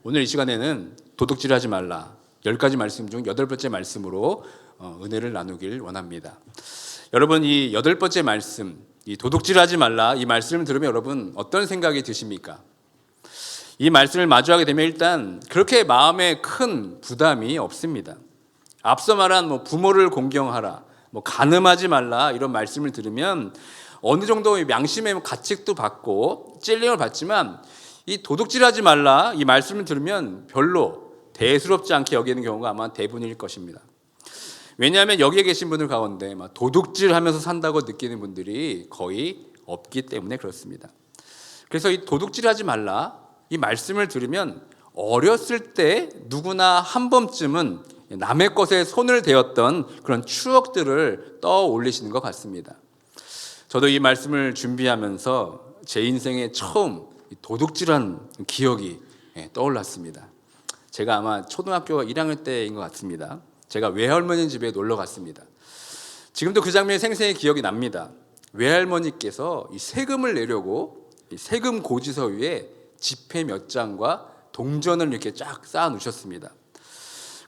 오늘 이 시간에는 도둑질하지 말라 10가지 말씀 중 8번째 말씀으로 은혜를 나누길 원합니다. 여러분, 이 8번째 말씀, 이 도둑질하지 말라 이 말씀을 들으면 여러분 어떤 생각이 드십니까? 이 말씀을 마주하게 되면 일단 그렇게 마음에 큰 부담이 없습니다. 앞서 말한 부모를 공경하라, 간음하지 말라 이런 말씀을 들으면 어느 정도 양심의 가책도 받고 찔림을 받지만 이 도둑질하지 말라 이 말씀을 들으면 별로 대수롭지 않게 여기는 경우가 아마 대부분일 것입니다. 왜냐하면 여기에 계신 분들 가운데 도둑질하면서 산다고 느끼는 분들이 거의 없기 때문에 그렇습니다. 그래서 이 도둑질하지 말라 이 말씀을 들으면 어렸을 때 누구나 한 번쯤은 남의 것에 손을 대었던 그런 추억들을 떠올리시는 것 같습니다. 저도 이 말씀을 준비하면서 제 인생에 처음 도둑질한 기억이 떠올랐습니다. 제가 아마 초등학교 1학년 때인 것 같습니다. 제가 외할머니 집에 놀러 갔습니다. 지금도 그 장면이 생생히 기억이 납니다. 외할머니께서 이 세금을 내려고 이 세금 고지서 위에 지폐 몇 장과 동전을 이렇게 쫙 쌓아 놓으셨습니다.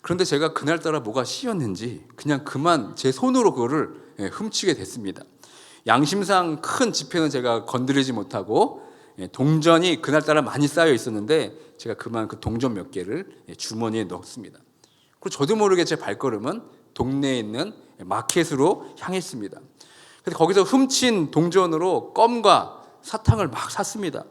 그런데 제가 그날따라 뭐가 씌었는지 그냥 그만 제 손으로 그거를 훔치게 됐습니다. 양심상 큰 지폐는 제가 건드리지 못하고 동전이 그날따라 많이 쌓여 있었는데 제가 그만 그 동전 몇 개를 주머니에 넣었습니다. 그리고 저도 모르게 제 발걸음은 동네에 있는 마켓으로 향했습니다. 그래서 거기서 훔친 동전으로 껌과 사탕을 막 샀습니다.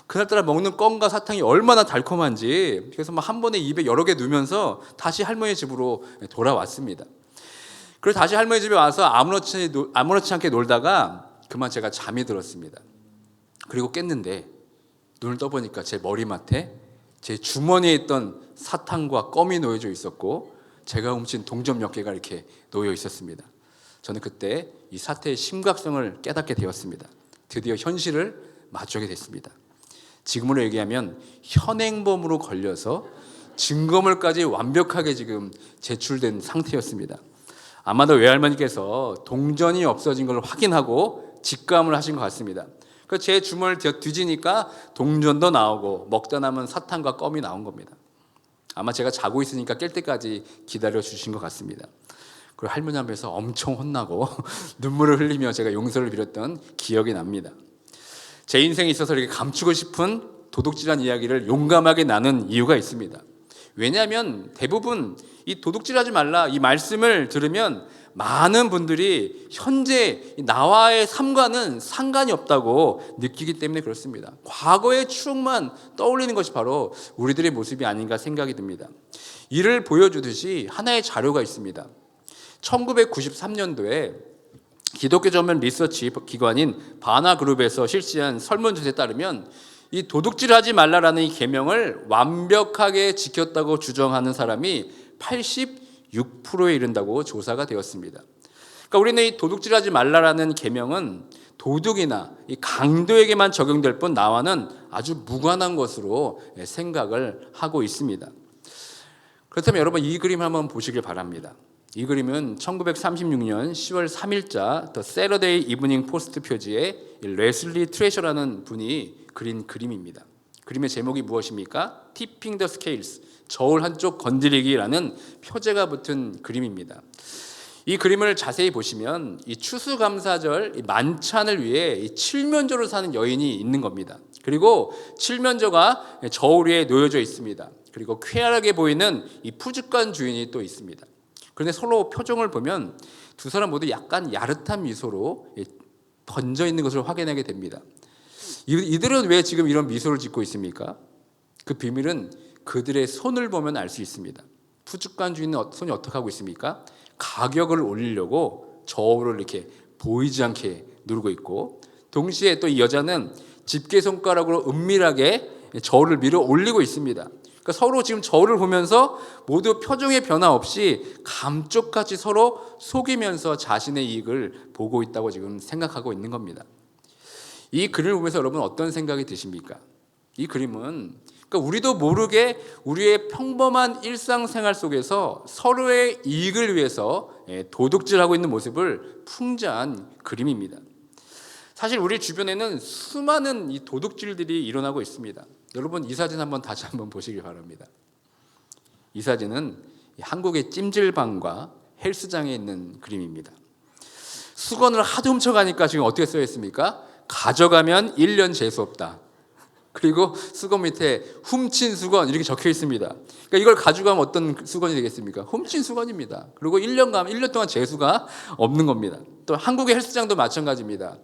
그날따라 먹는 껌과 사탕이 얼마나 달콤한지 그래서 한 번에 입에 여러 개 넣으면서 다시 할머니 집으로 돌아왔습니다. 그래서 다시 할머니 집에 와서 아무렇지 않게 놀다가 그만 제가 잠이 들었습니다. 그리고 깼는데 눈을 떠보니까 제 머리맡에 제 주머니에 있던 사탕과 껌이 놓여져 있었고 제가 훔친 동전 몇 개가 이렇게 놓여 있었습니다. 저는 그때 이 사태의 심각성을 깨닫게 되었습니다. 드디어 현실을 마주하게 됐습니다. 지금으로 얘기하면 현행범으로 걸려서 증거물까지 완벽하게 지금 제출된 상태였습니다. 아마도 외할머니께서 동전이 없어진 걸 확인하고 직감을 하신 것 같습니다. 그래서 제 주머니를 뒤지니까 동전도 나오고 먹다 남은 사탕과 껌이 나온 겁니다. 아마 제가 자고 있으니까 깰 때까지 기다려 주신 것 같습니다. 그리고 할머니 앞에서 엄청 혼나고 눈물을 흘리며 제가 용서를 빌었던 기억이 납니다. 제 인생에 있어서 이렇게 감추고 싶은 도둑질한 이야기를 용감하게 나눈 이유가 있습니다. 왜냐하면 대부분 이 도둑질하지 말라 이 말씀을 들으면 많은 분들이 현재 나와의 삶과는 상관이 없다고 느끼기 때문에 그렇습니다. 과거의 추억만 떠올리는 것이 바로 우리들의 모습이 아닌가 생각이 듭니다. 이를 보여주듯이 하나의 자료가 있습니다. 1993년도에 기독교 전문 리서치 기관인 바나그룹에서 실시한 설문조사에 따르면 이 도둑질하지 말라라는 이 계명을 완벽하게 지켰다고 주장하는 사람이 86%에 이른다고 조사가 되었습니다. 그러니까 우리는 이 도둑질하지 말라라는 계명은 도둑이나 이 강도에게만 적용될 뿐 나와는 아주 무관한 것으로 생각을 하고 있습니다. 그렇다면 여러분 이 그림 한번 보시길 바랍니다. 이 그림은 1936년 10월 3일자 더 세러데이 이브닝 포스트 표지에 레슬리 트레셔라는 분이 그린 그림입니다. 그림의 제목이 무엇입니까? Tipping the Scales, 저울 한쪽 건드리기라는 표제가 붙은 그림입니다. 이 그림을 자세히 보시면 이 추수감사절 이 만찬을 위해 이 칠면조를 사는 여인이 있는 겁니다. 그리고 칠면조가 저울 위에 놓여져 있습니다. 그리고 쾌활하게 보이는 이 푸주간 주인이 또 있습니다. 그런데 서로 표정을 보면 두 사람 모두 약간 야릇한 미소로 번져 있는 것을 확인하게 됩니다. 이들은 왜 지금 이런 미소를 짓고 있습니까? 그 비밀은 그들의 손을 보면 알 수 있습니다. 푸주간 주인의 손이 어떻게 하고 있습니까? 가격을 올리려고 저울을 이렇게 보이지 않게 누르고 있고, 동시에 또 이 여자는 집게 손가락으로 은밀하게 저울을 밀어 올리고 있습니다. 그러니까 서로 지금 저울을 보면서 모두 표정의 변화 없이 감쪽같이 서로 속이면서 자신의 이익을 보고 있다고 지금 생각하고 있는 겁니다. 이 그림을 보면서 여러분 어떤 생각이 드십니까? 이 그림은 그러니까 우리도 모르게 우리의 평범한 일상생활 속에서 서로의 이익을 위해서 도둑질하고 있는 모습을 풍자한 그림입니다. 사실 우리 주변에는 수많은 이 도둑질들이 일어나고 있습니다. 여러분 이 사진 다시 한번 보시기 바랍니다. 이 사진은 한국의 찜질방과 헬스장에 있는 그림입니다. 수건을 하도 훔쳐가니까 지금 어떻게 써 있습니까? 가져가면 1년 재수 없다. 그리고 수건 밑에 훔친 수건 이렇게 적혀 있습니다. 그러니까 이걸 가져가면 어떤 수건이 되겠습니까? 훔친 수건입니다. 그리고 1년 동안 재수가 없는 겁니다. 또 한국의 헬스장도 마찬가지입니다.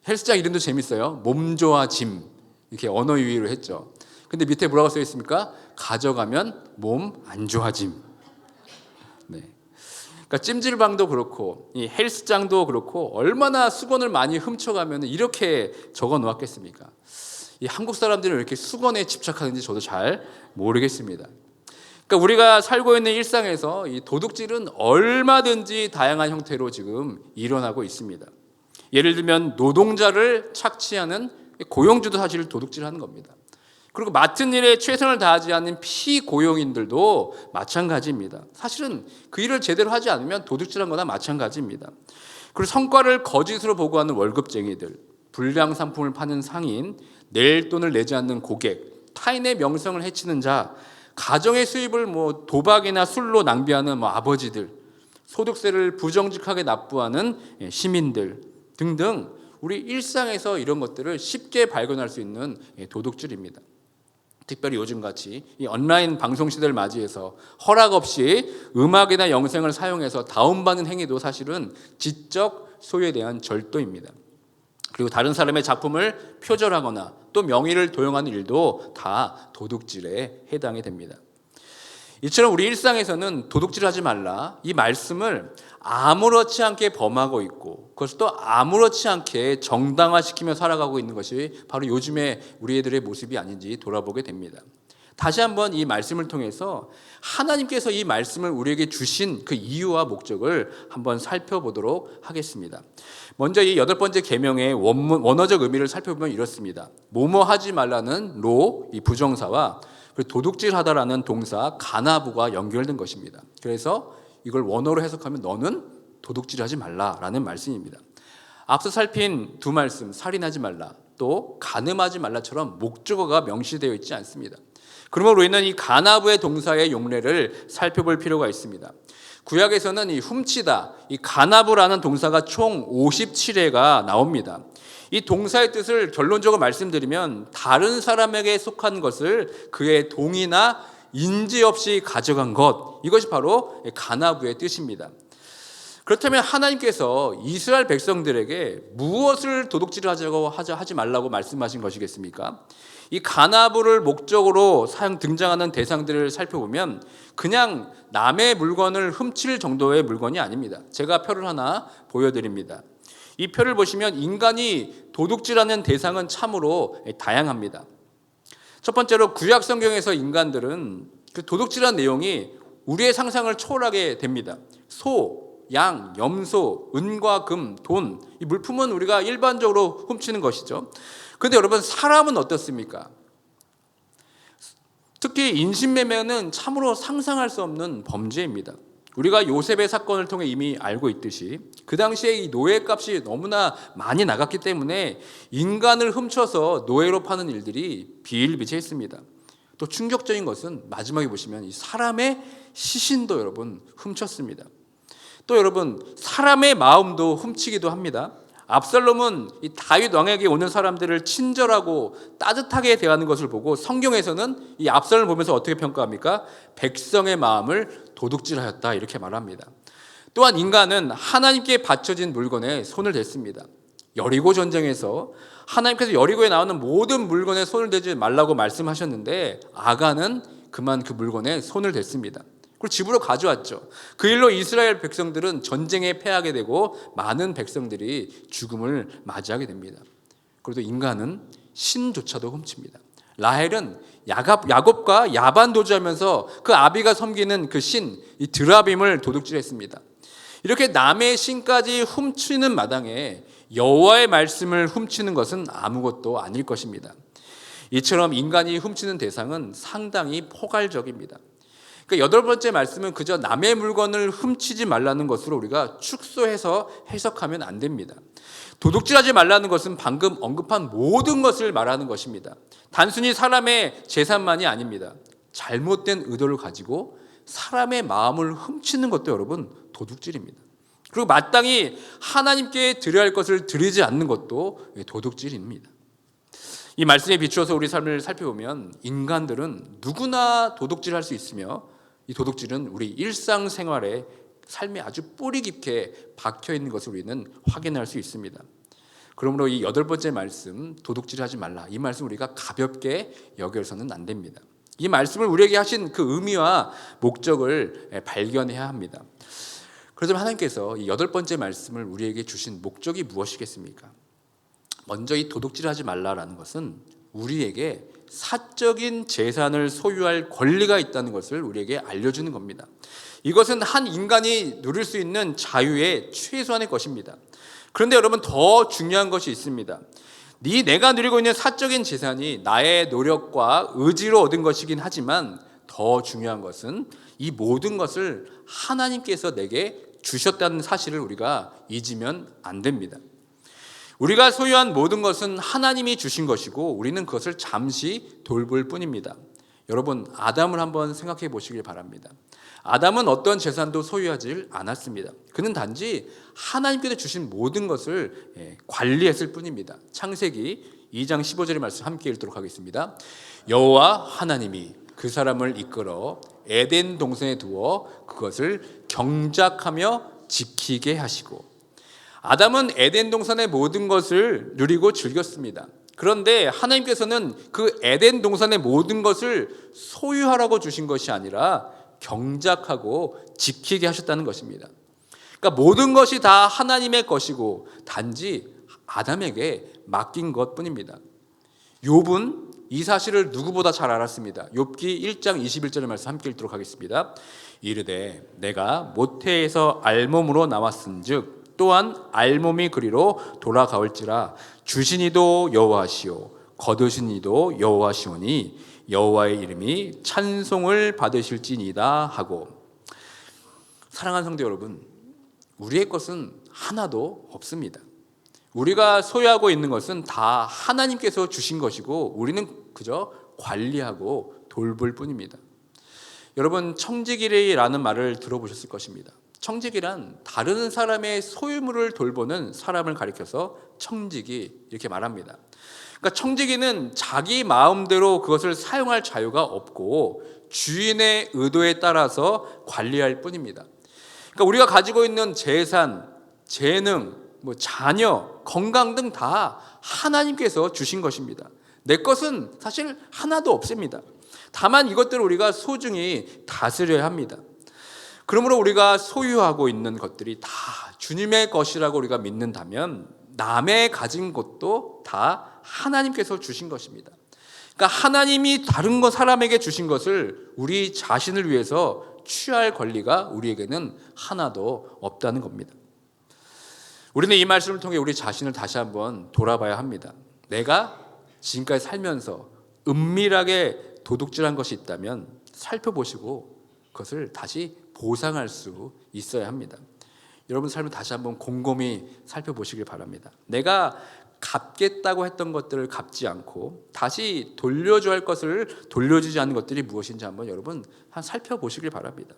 헬스장 이름도 재밌어요. 몸 좋아 짐 이렇게 언어 유희로 했죠. 근데 밑에 뭐라고 써 있습니까? 가져가면 몸 안 좋아짐. 네. 그러니까 찜질방도 그렇고 이 헬스장도 그렇고 얼마나 수건을 많이 훔쳐가면 이렇게 적어 놓았겠습니까? 이 한국 사람들은 왜 이렇게 수건에 집착하는지 저도 잘 모르겠습니다. 그러니까 우리가 살고 있는 일상에서 이 도둑질은 얼마든지 다양한 형태로 지금 일어나고 있습니다. 예를 들면 노동자를 착취하는 고용주도 사실 도둑질하는 겁니다. 그리고 맡은 일에 최선을 다하지 않는 피고용인들도 마찬가지입니다. 사실은 그 일을 제대로 하지 않으면 도둑질한 거나 마찬가지입니다. 그리고 성과를 거짓으로 보고하는 월급쟁이들, 불량 상품을 파는 상인, 낼 돈을 내지 않는 고객, 타인의 명성을 해치는 자, 가정의 수입을 도박이나 술로 낭비하는 아버지들, 소득세를 부정직하게 납부하는 시민들 등등 우리 일상에서 이런 것들을 쉽게 발견할 수 있는 도둑질입니다. 특별히 요즘같이 이 온라인 방송 시대를 맞이해서 허락 없이 음악이나 영상을 사용해서 다운받는 행위도 사실은 지적 소유에 대한 절도입니다. 그리고 다른 사람의 작품을 표절하거나 또 명의를 도용하는 일도 다 도둑질에 해당이 됩니다. 이처럼 우리 일상에서는 도둑질하지 말라 이 말씀을 아무렇지 않게 범하고 있고 그것을 또 아무렇지 않게 정당화시키며 살아가고 있는 것이 바로 요즘의 우리 애들의 모습이 아닌지 돌아보게 됩니다. 다시 한번 이 말씀을 통해서 하나님께서 이 말씀을 우리에게 주신 그 이유와 목적을 한번 살펴보도록 하겠습니다. 먼저 이 8번째 계명의 원어적 의미를 살펴보면 이렇습니다. 뭐뭐 하지 말라는 로, 이 부정사와 도둑질하다라는 동사 가나부가 연결된 것입니다. 그래서 이걸 원어로 해석하면 너는 도둑질하지 말라라는 말씀입니다. 앞서 살핀 두 말씀 살인하지 말라 또 간음하지 말라처럼 목적어가 명시되어 있지 않습니다. 그러므로 우리는 이 가나부의 동사의 용례를 살펴볼 필요가 있습니다. 구약에서는 이 훔치다, 이 가나부라는 동사가 총 57회가 나옵니다. 이 동사의 뜻을 결론적으로 말씀드리면 다른 사람에게 속한 것을 그의 동의나 인지 없이 가져간 것, 이것이 바로 가나부의 뜻입니다. 그렇다면 하나님께서 이스라엘 백성들에게 무엇을 하지 말라고 말씀하신 것이겠습니까? 이 가나부를 목적으로 등장하는 대상들을 살펴보면 그냥 남의 물건을 훔칠 정도의 물건이 아닙니다. 제가 표를 하나 보여드립니다. 이 표를 보시면 인간이 도둑질하는 대상은 참으로 다양합니다. 첫 번째로 구약 성경에서 인간들은 그 도둑질한 내용이 우리의 상상을 초월하게 됩니다. 소, 양, 염소, 은과 금, 돈, 이 물품은 우리가 일반적으로 훔치는 것이죠. 그런데 여러분 사람은 어떻습니까? 특히 인신매매는 참으로 상상할 수 없는 범죄입니다. 우리가 요셉의 사건을 통해 이미 알고 있듯이 그 당시에 이 노예값이 너무나 많이 나갔기 때문에 인간을 훔쳐서 노예로 파는 일들이 비일비재했습니다. 또 충격적인 것은 마지막에 보시면 이 사람의 시신도 여러분 훔쳤습니다. 또 여러분 사람의 마음도 훔치기도 합니다. 압살롬은 이 다윗 왕에게 오는 사람들을 친절하고 따뜻하게 대하는 것을 보고 성경에서는 이 압살롬을 보면서 어떻게 평가합니까? 백성의 마음을 도둑질하였다 이렇게 말합니다. 또한 인간은 하나님께 바쳐진 물건에 손을 댔습니다. 여리고 전쟁에서 하나님께서 여리고에 나오는 모든 물건에 손을 대지 말라고 말씀하셨는데 아간은 그만 그 물건에 손을 댔습니다. 그리고 집으로 가져왔죠. 그 일로 이스라엘 백성들은 전쟁에 패하게 되고 많은 백성들이 죽음을 맞이하게 됩니다. 그래도 인간은 신조차도 훔칩니다. 라헬은 야곱과 야반 도주하면서 그 아비가 섬기는 그 신, 이 드라빔을 도둑질했습니다. 이렇게 남의 신까지 훔치는 마당에 여호와의 말씀을 훔치는 것은 아무것도 아닐 것입니다. 이처럼 인간이 훔치는 대상은 상당히 포괄적입니다. 그러니까 여덟 번째 말씀은 그저 남의 물건을 훔치지 말라는 것으로 우리가 축소해서 해석하면 안 됩니다. 도둑질하지 말라는 것은 방금 언급한 모든 것을 말하는 것입니다. 단순히 사람의 재산만이 아닙니다. 잘못된 의도를 가지고 사람의 마음을 훔치는 것도 여러분 도둑질입니다. 그리고 마땅히 하나님께 드려야 할 것을 드리지 않는 것도 도둑질입니다. 이 말씀에 비추어서 우리 삶을 살펴보면 인간들은 누구나 도둑질할 수 있으며 이 도둑질은 우리 일상생활에 삶에 아주 뿌리 깊게 박혀 있는 것을 우리는 확인할 수 있습니다. 그러므로 이 여덟 번째 말씀, 도둑질하지 말라, 이 말씀 우리가 가볍게 여겨서는 안 됩니다. 이 말씀을 우리에게 하신 그 의미와 목적을 발견해야 합니다. 그렇다면 하나님께서 이 여덟 번째 말씀을 우리에게 주신 목적이 무엇이겠습니까? 먼저 이 도둑질하지 말라라는 것은 우리에게 사적인 재산을 소유할 권리가 있다는 것을 우리에게 알려주는 겁니다. 이것은 한 인간이 누릴 수 있는 자유의 최소한의 것입니다. 그런데 여러분, 더 중요한 것이 있습니다. 내가 누리고 있는 사적인 재산이 나의 노력과 의지로 얻은 것이긴 하지만 더 중요한 것은 이 모든 것을 하나님께서 내게 주셨다는 사실을 우리가 잊으면 안 됩니다. 우리가 소유한 모든 것은 하나님이 주신 것이고 우리는 그것을 잠시 돌볼 뿐입니다. 여러분, 아담을 한번 생각해 보시길 바랍니다. 아담은 어떤 재산도 소유하지 않았습니다. 그는 단지 하나님께서 주신 모든 것을 관리했을 뿐입니다. 창세기 2장 15절의 말씀 함께 읽도록 하겠습니다. 여호와 하나님이 그 사람을 이끌어 에덴 동산에 두어 그것을 경작하며 지키게 하시고, 아담은 에덴 동산의 모든 것을 누리고 즐겼습니다. 그런데 하나님께서는 그 에덴 동산의 모든 것을 소유하라고 주신 것이 아니라 경작하고 지키게 하셨다는 것입니다. 그러니까 모든 것이 다 하나님의 것이고 단지 아담에게 맡긴 것뿐입니다. 욥은 이 사실을 누구보다 잘 알았습니다. 욥기 1장 21절의 말씀 함께 읽도록 하겠습니다. 이르되 내가 모태에서 알몸으로 나왔은즉 또한 알몸이 그리로 돌아가올지라 주신 이도 여호와시오 거두신 이도 여호와시오니 여호와의 이름이 찬송을 받으실지니이다 하고. 사랑하는 성도 여러분, 우리의 것은 하나도 없습니다. 우리가 소유하고 있는 것은 다 하나님께서 주신 것이고 우리는 그저 관리하고 돌볼 뿐입니다. 여러분, 청지기라는 말을 들어보셨을 것입니다. 청지기란 다른 사람의 소유물을 돌보는 사람을 가리켜서 청지기 이렇게 말합니다. 그러니까 청지기는 자기 마음대로 그것을 사용할 자유가 없고 주인의 의도에 따라서 관리할 뿐입니다. 그러니까 우리가 가지고 있는 재산, 재능, 자녀, 건강 등 다 하나님께서 주신 것입니다. 내 것은 사실 하나도 없습니다. 다만 이것들을 우리가 소중히 다스려야 합니다. 그러므로 우리가 소유하고 있는 것들이 다 주님의 것이라고 우리가 믿는다면 남의 가진 것도 다 하나님께서 주신 것입니다. 그러니까 하나님이 다른 것 사람에게 주신 것을 우리 자신을 위해서 취할 권리가 우리에게는 하나도 없다는 겁니다. 우리는 이 말씀을 통해 우리 자신을 다시 한번 돌아봐야 합니다. 내가 지금까지 살면서 은밀하게 도둑질한 것이 있다면 살펴보시고 그것을 다시 보상할 수 있어야 합니다. 여러분 삶을 다시 한번 곰곰이 살펴보시길 바랍니다. 내가 갚겠다고 했던 것들을 갚지 않고 다시 돌려줘야 할 것을 돌려주지 않는 것들이 무엇인지 한번 여러분 살펴보시길 바랍니다.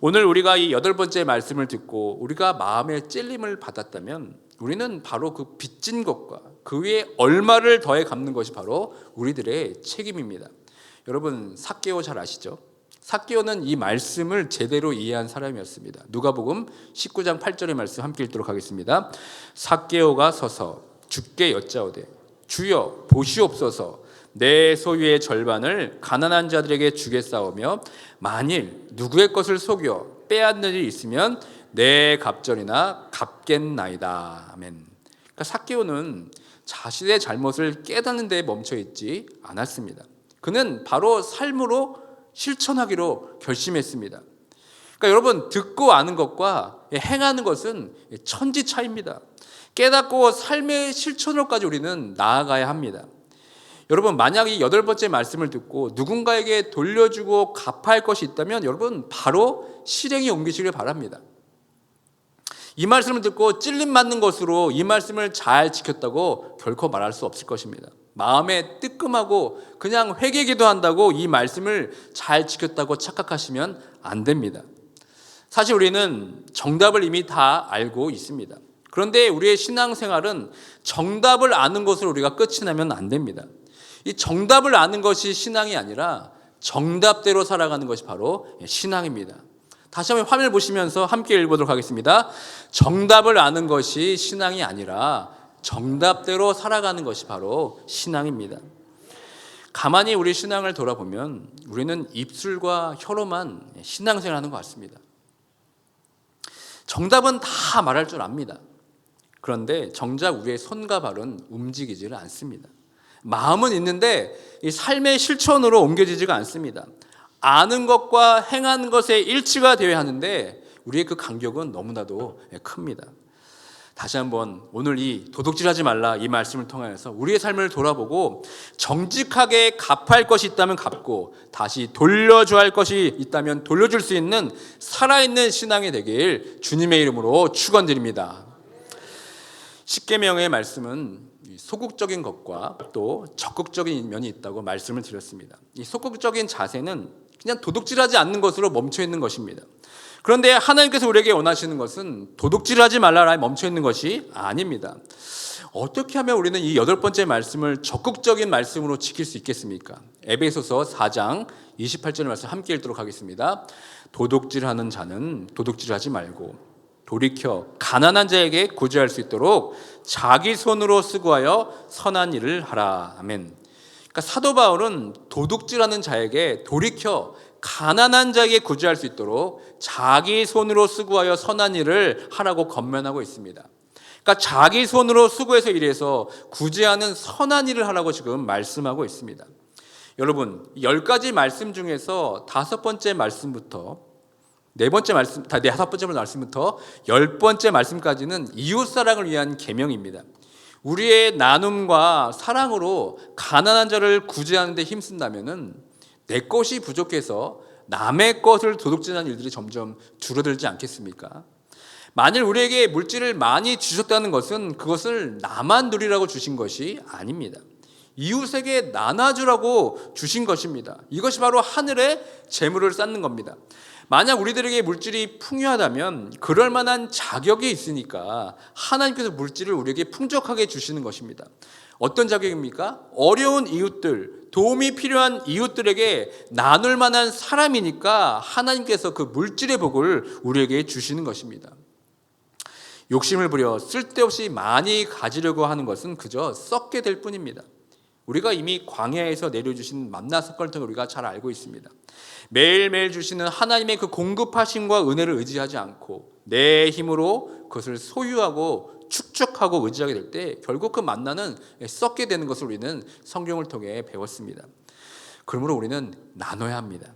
오늘 우리가 이 여덟 번째 말씀을 듣고 우리가 마음의 찔림을 받았다면 우리는 바로 그 빚진 것과 그 위에 얼마를 더해 갚는 것이 바로 우리들의 책임입니다. 여러분, 삭개오 잘 아시죠? 삭개오는 이 말씀을 제대로 이해한 사람이었습니다. 누가복음 19장 8절의 말씀 함께 읽도록 하겠습니다. 삭개오가 서서 주께 여짜오되 주여 보시옵소서 내 소유의 절반을 가난한 자들에게 주겠사오며 만일 누구의 것을 속여 빼앗는 일이 있으면 내 갑절이나 갚겠나이다. 아멘. 그러니까 삭개오는 자신의 잘못을 깨닫는 데 멈춰 있지 않았습니다. 그는 바로 삶으로 실천하기로 결심했습니다. 그러니까 여러분, 듣고 아는 것과 행하는 것은 천지 차이입니다. 깨닫고 삶의 실천으로까지 우리는 나아가야 합니다. 여러분, 만약 이 여덟 번째 말씀을 듣고 누군가에게 돌려주고 갚아야 할 것이 있다면 여러분 바로 실행에 옮기시길 바랍니다. 이 말씀을 듣고 찔림 맞는 것으로 이 말씀을 잘 지켰다고 결코 말할 수 없을 것입니다. 마음에 뜨끔하고 그냥 회개 기도한다고 이 말씀을 잘 지켰다고 착각하시면 안 됩니다. 사실 우리는 정답을 이미 다 알고 있습니다. 그런데 우리의 신앙생활은 정답을 아는 것으로 우리가 끝이 나면 안 됩니다. 이 정답을 아는 것이 신앙이 아니라 정답대로 살아가는 것이 바로 신앙입니다. 다시 한번 화면을 보시면서 함께 읽어보도록 하겠습니다. 정답을 아는 것이 신앙이 아니라 정답대로 살아가는 것이 바로 신앙입니다. 가만히 우리 신앙을 돌아보면 우리는 입술과 혀로만 신앙생활하는 것 같습니다. 정답은 다 말할 줄 압니다. 그런데 정작 우리의 손과 발은 움직이지를 않습니다. 마음은 있는데 이 삶의 실천으로 옮겨지지가 않습니다. 아는 것과 행하는 것에 일치가 되어야 하는데 우리의 그 간격은 너무나도 큽니다. 다시 한번 오늘 이 도둑질하지 말라 이 말씀을 통하여서 우리의 삶을 돌아보고 정직하게 갚아야 할 것이 있다면 갚고 다시 돌려줘야 할 것이 있다면 돌려줄 수 있는 살아있는 신앙이 되길 주님의 이름으로 축원드립니다. 십계명의 말씀은 소극적인 것과 또 적극적인 면이 있다고 말씀을 드렸습니다. 이 소극적인 자세는 그냥 도둑질하지 않는 것으로 멈춰 있는 것입니다. 그런데 하나님께서 우리에게 원하시는 것은 도둑질하지 말라라 멈춰 있는 것이 아닙니다. 어떻게 하면 우리는 이 여덟 번째 말씀을 적극적인 말씀으로 지킬 수 있겠습니까? 에베소서 4장 28절 말씀 함께 읽도록 하겠습니다. 도둑질하는 자는 도둑질하지 말고 돌이켜 가난한 자에게 구제할 수 있도록 자기 손으로 수고하여 선한 일을 하라. 아멘. 그러니까 사도 바울은 도둑질하는 자에게 돌이켜 가난한 자에게 구제할 수 있도록 자기 손으로 수고하여 선한 일을 하라고 권면하고 있습니다. 그러니까 자기 손으로 수고해서 일해서 구제하는 선한 일을 하라고 지금 말씀하고 있습니다. 여러분, 10가지 말씀 중에서 5번째 말씀부터 5번째 말씀부터 10번째 말씀까지는 이웃사랑을 위한 계명입니다. 우리의 나눔과 사랑으로 가난한 자를 구제하는 데 힘쓴다면은 내 것이 부족해서 남의 것을 도둑질하는 일들이 점점 줄어들지 않겠습니까? 만일 우리에게 물질을 많이 주셨다는 것은 그것을 나만 누리라고 주신 것이 아닙니다. 이웃에게 나눠주라고 주신 것입니다. 이것이 바로 하늘의 재물을 쌓는 겁니다. 만약 우리들에게 물질이 풍요하다면 그럴 만한 자격이 있으니까 하나님께서 물질을 우리에게 풍족하게 주시는 것입니다. 어떤 자격입니까? 어려운 이웃들, 도움이 필요한 이웃들에게 나눌 만한 사람이니까 하나님께서 그 물질의 복을 우리에게 주시는 것입니다. 욕심을 부려 쓸데없이 많이 가지려고 하는 것은 그저 썩게 될 뿐입니다. 우리가 이미 광야에서 내려주신 만나 삭걸통을 우리가 잘 알고 있습니다. 매일매일 주시는 하나님의 그 공급하심과 은혜를 의지하지 않고 내 힘으로 그것을 소유하고 축적하고 의지하게 될 때 결국 그 만나는 썩게 되는 것을 우리는 성경을 통해 배웠습니다. 그러므로 우리는 나눠야 합니다.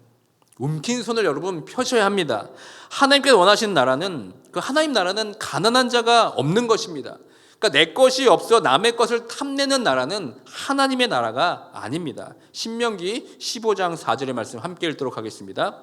움킨 손을 여러분 펴셔야 합니다. 하나님께서 원하시는 나라는 그 하나님 나라는 가난한 자가 없는 것입니다. 그러니까 내 것이 없어 남의 것을 탐내는 나라는 하나님의 나라가 아닙니다. 신명기 15장 4절의 말씀 함께 읽도록 하겠습니다.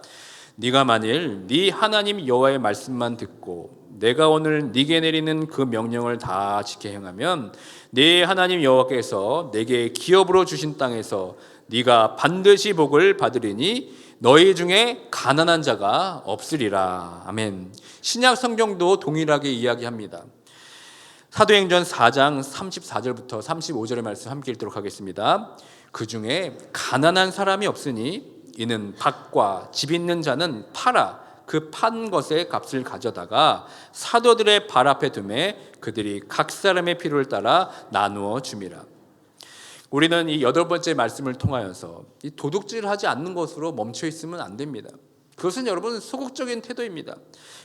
네가 만일 네 하나님 여호와의 말씀만 듣고 내가 오늘 네게 내리는 그 명령을 다 지켜 행하면 네 하나님 여호와께서 내게 기업으로 주신 땅에서 네가 반드시 복을 받으리니 너희 중에 가난한 자가 없으리라. 아멘. 신약 성경도 동일하게 이야기합니다. 사도행전 4장 34절부터 35절의 말씀 함께 읽도록 하겠습니다. 그 중에 가난한 사람이 없으니 이는 밭과 집 있는 자는 팔아 그 판 것의 값을 가져다가 사도들의 발 앞에 두매 그들이 각 사람의 필요를 따라 나누어 줌이라. 우리는 이 8번째 말씀을 통하여서 이 도둑질하지 않는 것으로 멈춰 있으면 안 됩니다. 그것은 여러분 소극적인 태도입니다.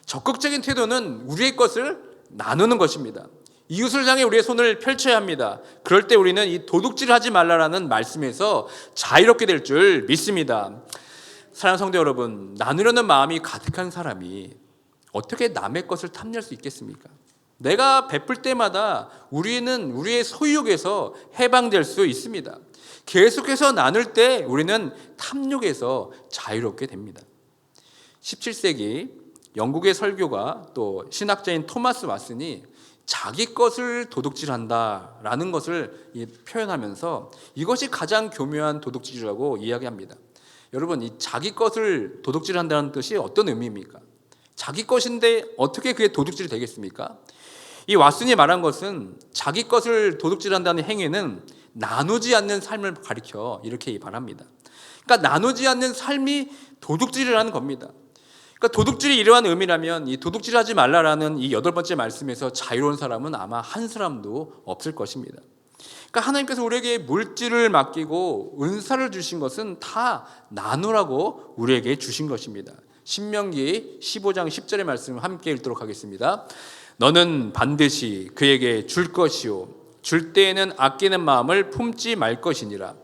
적극적인 태도는 우리의 것을 나누는 것입니다. 이웃을 향해 우리의 손을 펼쳐야 합니다. 그럴 때 우리는 이 도둑질하지 말라라는 말씀에서 자유롭게 될 줄 믿습니다. 사랑하는 성도 여러분, 나누려는 마음이 가득한 사람이 어떻게 남의 것을 탐낼 수 있겠습니까? 내가 베풀 때마다 우리는 우리의 소유욕에서 해방될 수 있습니다. 계속해서 나눌 때 우리는 탐욕에서 자유롭게 됩니다. 17세기 영국의 설교가 또 신학자인 토마스 왓슨이 자기 것을 도둑질한다라는 것을 표현하면서 이것이 가장 교묘한 도둑질이라고 이야기합니다. 여러분, 이 자기 것을 도둑질한다는 뜻이 어떤 의미입니까? 자기 것인데 어떻게 그게 도둑질이 되겠습니까? 이 왓슨이 말한 것은 자기 것을 도둑질한다는 행위는 나누지 않는 삶을 가리켜 이렇게 말합니다. 그러니까 나누지 않는 삶이 도둑질이라는 겁니다. 그러니까 도둑질이 이러한 의미라면 이 도둑질하지 말라라는 이 8번째 말씀에서 자유로운 사람은 아마 한 사람도 없을 것입니다. 그러니까 하나님께서 우리에게 물질을 맡기고 은사를 주신 것은 다 나누라고 우리에게 주신 것입니다. 신명기 15장 10절의 말씀을 함께 읽도록 하겠습니다. 너는 반드시 그에게 줄 것이요 줄 때에는 아끼는 마음을 품지 말 것이니라.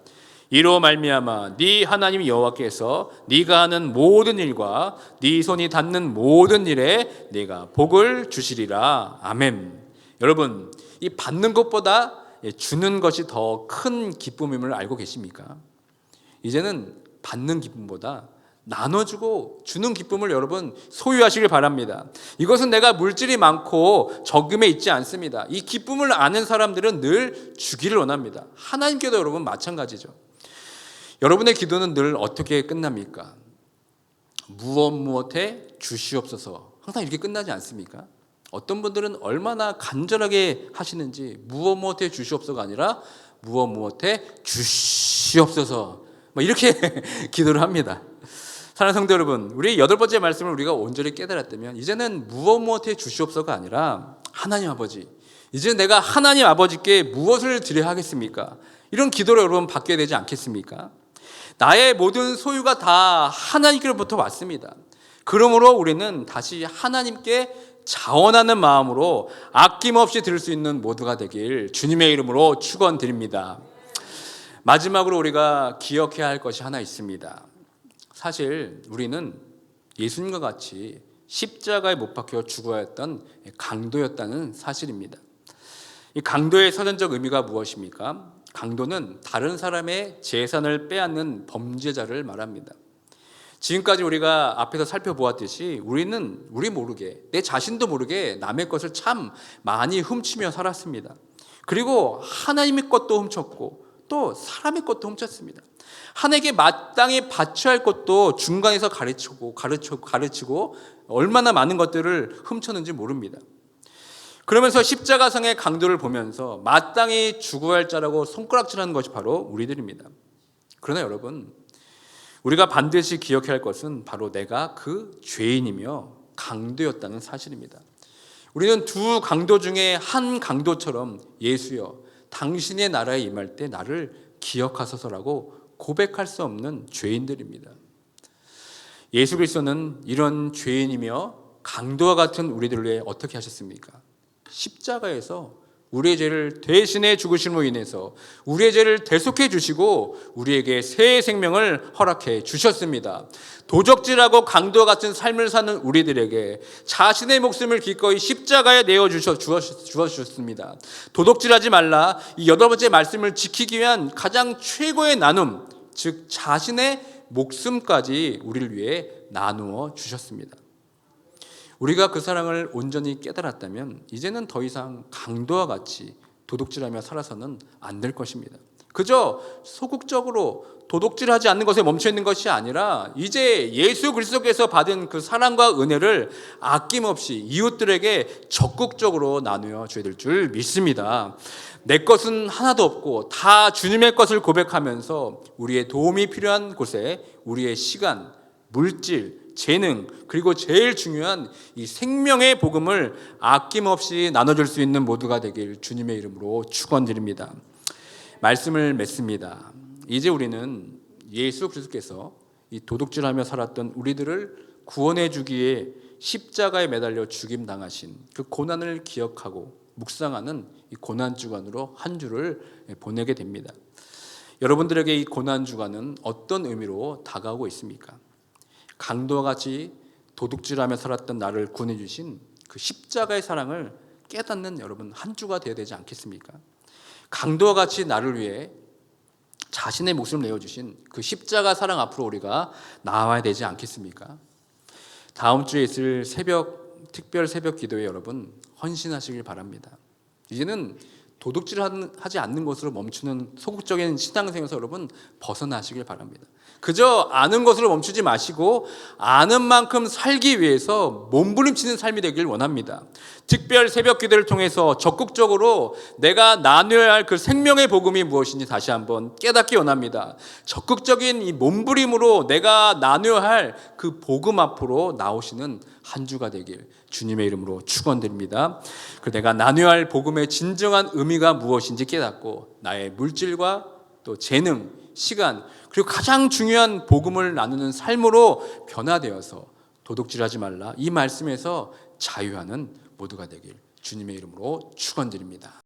이로 말미암아 네 하나님 여호와께서 네가 하는 모든 일과 네 손이 닿는 모든 일에 네가 복을 주시리라. 아멘. 여러분, 이 받는 것보다 주는 것이 더 큰 기쁨임을 알고 계십니까? 이제는 받는 기쁨보다 나눠주고 주는 기쁨을 여러분 소유하시길 바랍니다. 이것은 내가 물질이 많고 적음에 있지 않습니다. 이 기쁨을 아는 사람들은 늘 주기를 원합니다. 하나님께도 여러분 마찬가지죠. 여러분의 기도는 늘 어떻게 끝납니까? 무엇에 주시옵소서. 항상 이렇게 끝나지 않습니까? 어떤 분들은 얼마나 간절하게 하시는지 무엇에 주시옵소서가 아니라 무엇에 주시옵소서 이렇게 기도를 합니다. 사랑하는 성도 여러분, 우리 8번째 말씀을 우리가 온전히 깨달았다면 이제는 무엇에 주시옵소서가 아니라 하나님 아버지, 이제 내가 하나님 아버지께 무엇을 드려야 하겠습니까? 이런 기도를 여러분 받게 되지 않겠습니까? 나의 모든 소유가 다 하나님께로부터 왔습니다. 그러므로 우리는 다시 하나님께 자원하는 마음으로 아낌없이 드릴 수 있는 모두가 되길 주님의 이름으로 축원드립니다. 마지막으로 우리가 기억해야 할 것이 하나 있습니다. 사실 우리는 예수님과 같이 십자가에 못 박혀 죽어야 했던 강도였다는 사실입니다. 이 강도의 사전적 의미가 무엇입니까? 강도는 다른 사람의 재산을 빼앗는 범죄자를 말합니다. 지금까지 우리가 앞에서 살펴보았듯이 우리는 우리 모르게, 내 자신도 모르게 남의 것을 참 많이 훔치며 살았습니다. 그리고 하나님의 것도 훔쳤고 또 사람의 것도 훔쳤습니다. 하나님께 마땅히 바쳐야 할 것도 중간에서 가르치고 얼마나 많은 것들을 훔쳤는지 모릅니다. 그러면서 십자가상의 강도를 보면서 마땅히 죽어야 할 자라고 손가락질하는 것이 바로 우리들입니다. 그러나 여러분, 우리가 반드시 기억해야 할 것은 바로 내가 그 죄인이며 강도였다는 사실입니다. 우리는 두 강도 중에 한 강도처럼 예수여 당신의 나라에 임할 때 나를 기억하소서라고 고백할 수 없는 죄인들입니다. 예수 그리스도는 이런 죄인이며 강도와 같은 우리들을 위해 어떻게 하셨습니까? 십자가에서 우리의 죄를 대신해 죽으심으로 인해서 우리의 죄를 대속해 주시고 우리에게 새 생명을 허락해 주셨습니다. 도적질하고 강도와 같은 삶을 사는 우리들에게 자신의 목숨을 기꺼이 십자가에 내어 주셨습니다. 도둑질하지 말라, 이 8번째 말씀을 지키기 위한 가장 최고의 나눔, 즉 자신의 목숨까지 우리를 위해 나누어 주셨습니다. 우리가 그 사랑을 온전히 깨달았다면 이제는 더 이상 강도와 같이 도둑질하며 살아서는 안 될 것입니다. 그저 소극적으로 도둑질하지 않는 것에 멈춰 있는 것이 아니라 이제 예수 그리스도께서 받은 그 사랑과 은혜를 아낌없이 이웃들에게 적극적으로 나누어 줘야 될 줄 믿습니다. 내 것은 하나도 없고 다 주님의 것을 고백하면서 우리의 도움이 필요한 곳에 우리의 시간, 물질, 재능, 그리고 제일 중요한 이 생명의 복음을 아낌없이 나눠줄 수 있는 모두가 되길 주님의 이름으로 축원드립니다. 말씀을 맺습니다. 이제 우리는 예수 그리스도께서 이 도둑질하며 살았던 우리들을 구원해 주기에 십자가에 매달려 죽임 당하신 그 고난을 기억하고 묵상하는 이 고난 주간으로 한 주를 보내게 됩니다. 여러분들에게 이 고난 주간은 어떤 의미로 다가오고 있습니까? 강도와 같이 도둑질하며 살았던 나를 구원해 주신 그 십자가의 사랑을 깨닫는 여러분 한 주가 되어야 되지 않겠습니까? 강도와 같이 나를 위해 자신의 목숨을 내어주신 그 십자가 사랑 앞으로 우리가 나아와야 되지 않겠습니까? 다음 주에 있을 특별 새벽 기도에 여러분 헌신하시길 바랍니다. 이제는 도둑질하지 않는 것으로 멈추는 소극적인 신앙생활에서 여러분 벗어나시길 바랍니다. 그저 아는 것으로 멈추지 마시고 아는 만큼 살기 위해서 몸부림치는 삶이 되길 원합니다. 특별 새벽 기도를 통해서 적극적으로 내가 나눠야 할 그 생명의 복음이 무엇인지 다시 한번 깨닫기 원합니다. 적극적인 이 몸부림으로 내가 나눠야 할 그 복음 앞으로 나오시는 한 주가 되길 주님의 이름으로 축원드립니다. 내가 나눠야 할 복음의 진정한 의미가 무엇인지 깨닫고 나의 물질과 또 재능, 시간, 그리고 가장 중요한 복음을 나누는 삶으로 변화되어서 도둑질하지 말라 이 말씀에서 자유하는 모두가 되길 주님의 이름으로 축원드립니다.